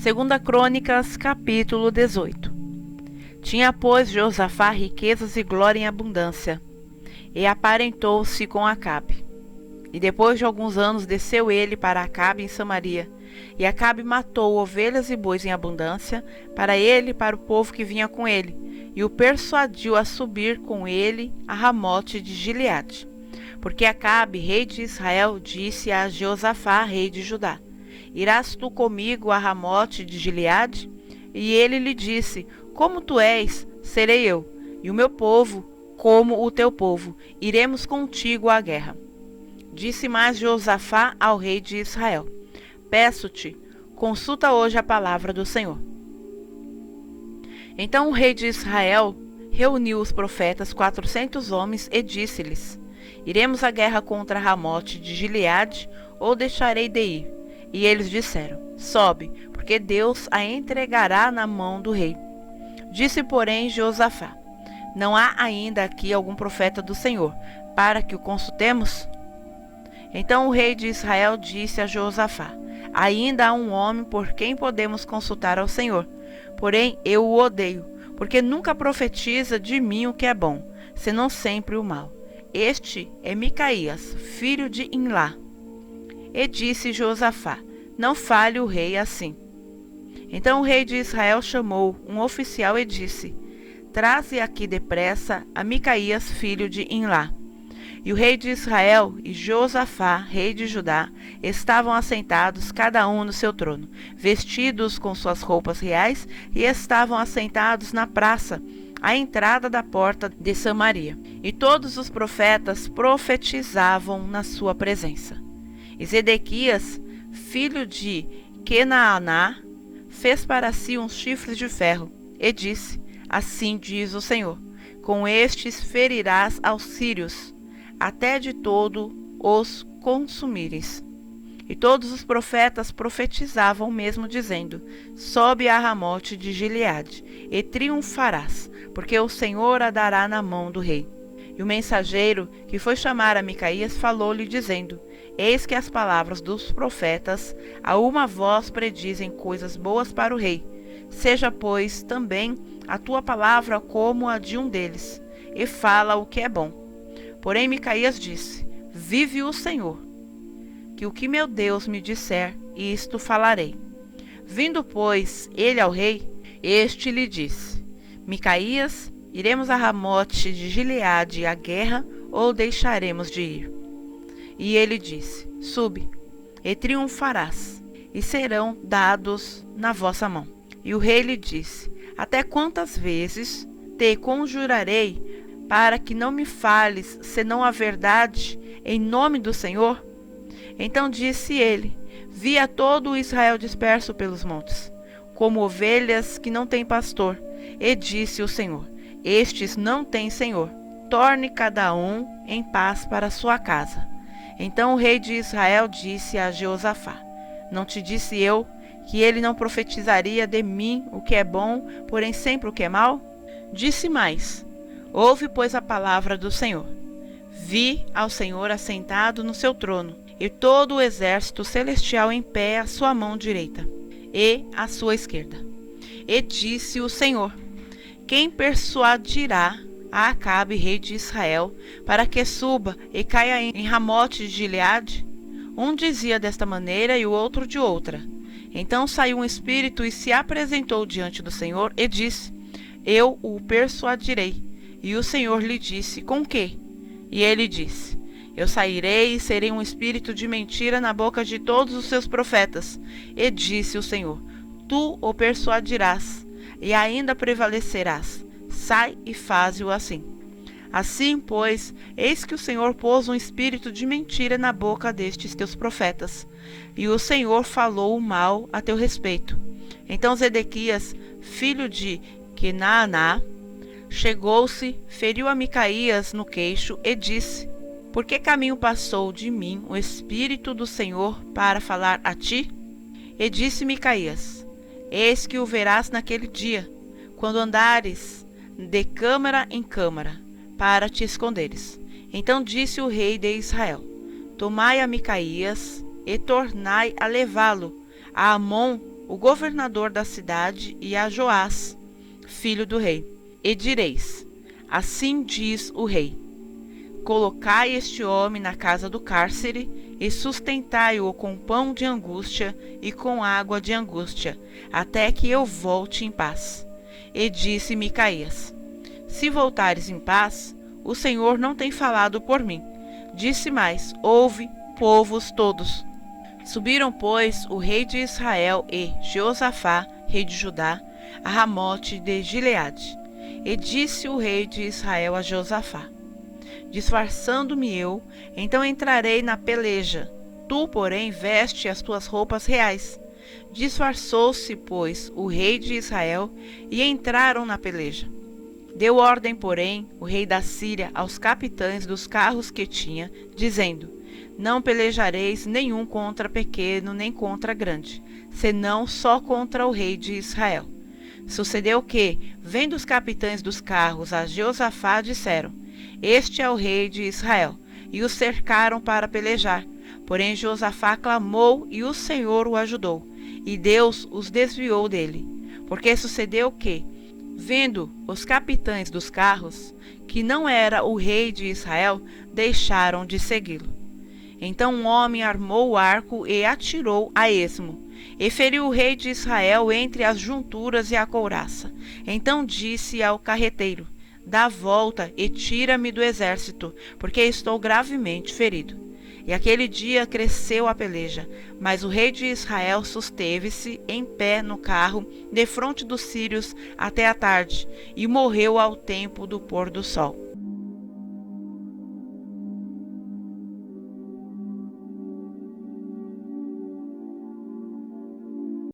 Segunda Crônicas, capítulo 18. Tinha, pois, Josafá riquezas e glória em abundância, e aparentou-se com Acabe. E depois de alguns anos desceu ele para Acabe em Samaria, e Acabe matou ovelhas e bois em abundância, para ele e para o povo que vinha com ele, e o persuadiu a subir com ele a Ramote de Gileade. Porque Acabe, rei de Israel, disse a Josafá, rei de Judá: Irás tu comigo a Ramote de Gileade? E ele lhe disse: Como tu és, serei eu, e o meu povo, como o teu povo, iremos contigo à guerra. Disse mais Josafá ao rei de Israel: Peço-te, consulta hoje a palavra do Senhor. Então o rei de Israel reuniu os profetas 400 homens e disse-lhes: Iremos à guerra contra Ramote de Gileade, ou deixarei de ir? E eles disseram: Sobe, porque Deus a entregará na mão do rei. Disse, porém, Josafá: Não há ainda aqui algum profeta do Senhor, para que o consultemos? Então o rei de Israel disse a Josafá: Ainda há um homem por quem podemos consultar ao Senhor, porém eu o odeio, porque nunca profetiza de mim o que é bom, senão sempre o mal. Este é Micaías, filho de Imlá. E disse Josafá: Não fale o rei assim. Então o rei de Israel chamou um oficial e disse: Traze aqui depressa a Micaías, filho de Imlá. E o rei de Israel e Josafá, rei de Judá, estavam assentados cada um no seu trono, vestidos com suas roupas reais, e estavam assentados na praça, à entrada da porta de Samaria. E todos os profetas profetizavam na sua presença. E Zedequias, filho de Quenaaná, fez para si uns chifres de ferro, e disse: Assim diz o Senhor: Com estes ferirás aos sírios, até de todo os consumires. E todos os profetas profetizavam mesmo, dizendo: Sobe a Ramote de Gileade, e triunfarás, porque o Senhor a dará na mão do rei. E o mensageiro que foi chamar a Micaías falou-lhe, dizendo: Eis que as palavras dos profetas a uma voz predizem coisas boas para o rei. Seja, pois, também a tua palavra como a de um deles, e fala o que é bom. Porém Micaías disse: Vive o Senhor, que o que meu Deus me disser, isto falarei. Vindo, pois, ele ao rei, este lhe disse: Micaías, iremos a Ramote de Gileade à guerra, ou deixaremos de ir? E ele disse: Sube, e triunfarás, e serão dados na vossa mão. E o rei lhe disse: Até quantas vezes te conjurarei para que não me fales senão a verdade em nome do Senhor? Então disse ele: Vi a todo o Israel disperso pelos montes, como ovelhas que não têm pastor. E disse o Senhor: Estes não têm senhor. Torne cada um em paz para sua casa. Então o rei de Israel disse a Josafá: Não te disse eu que ele não profetizaria de mim o que é bom, porém sempre o que é mal? Disse mais: Ouve, pois, a palavra do Senhor. Vi ao Senhor assentado no seu trono, e todo o exército celestial em pé à sua mão direita e à sua esquerda. E disse o Senhor: Quem persuadirá a Acabe, rei de Israel, para que suba e caia em Ramote de Gileade? Um dizia desta maneira e o outro de outra. Então saiu um espírito e se apresentou diante do Senhor e disse: Eu o persuadirei. E o Senhor lhe disse: Com que? E ele disse: Eu sairei e serei um espírito de mentira na boca de todos os seus profetas. E disse o Senhor: Tu o persuadirás, e ainda prevalecerás. Sai e faze-o assim. Assim, pois, eis que o Senhor pôs um espírito de mentira na boca destes teus profetas, e o Senhor falou o mal a teu respeito. Então Zedequias, filho de Quenaaná, chegou-se, feriu a Micaías no queixo e disse: Por que caminho passou de mim o Espírito do Senhor para falar a ti? E disse Micaías: Eis que o verás naquele dia, quando andares de câmara em câmara, para te esconderes. Então disse o rei de Israel: Tomai a Micaías e tornai a levá-lo a Amon, o governador da cidade, e a Joás, filho do rei. E direis: assim diz o rei: colocai este homem na casa do cárcere e sustentai-o com pão de angústia e com água de angústia, até que eu volte em paz. E disse Micaías: se voltares em paz, o Senhor não tem falado por mim. Disse mais: ouve, povos todos. Subiram, pois, o rei de Israel e Jeosafá, rei de Judá, a Ramote de Gileade. E disse o rei de Israel a Jeosafá: disfarçando-me eu, então entrarei na peleja. Tu, porém, veste as tuas roupas reais. Disfarçou-se, pois, o rei de Israel, e entraram na peleja. Deu ordem, porém, o rei da Síria aos capitães dos carros que tinha, dizendo: não pelejareis nenhum contra pequeno nem contra grande, senão só contra o rei de Israel. Sucedeu que, vendo os capitães dos carros a Jeosafá, disseram: este é o rei de Israel, e o cercaram para pelejar. Porém Jeosafá clamou, e o Senhor o ajudou, e Deus os desviou dele. Porque sucedeu que, vendo os capitães dos carros, que não era o rei de Israel, deixaram de segui-lo. Então um homem armou o arco e atirou a esmo, e feriu o rei de Israel entre as junturas e a couraça. Então disse ao carreteiro: dá a volta e tira-me do exército, porque estou gravemente ferido. E aquele dia cresceu a peleja, mas o rei de Israel susteve-se em pé no carro, defronte dos sírios, até a tarde, e morreu ao tempo do pôr do sol.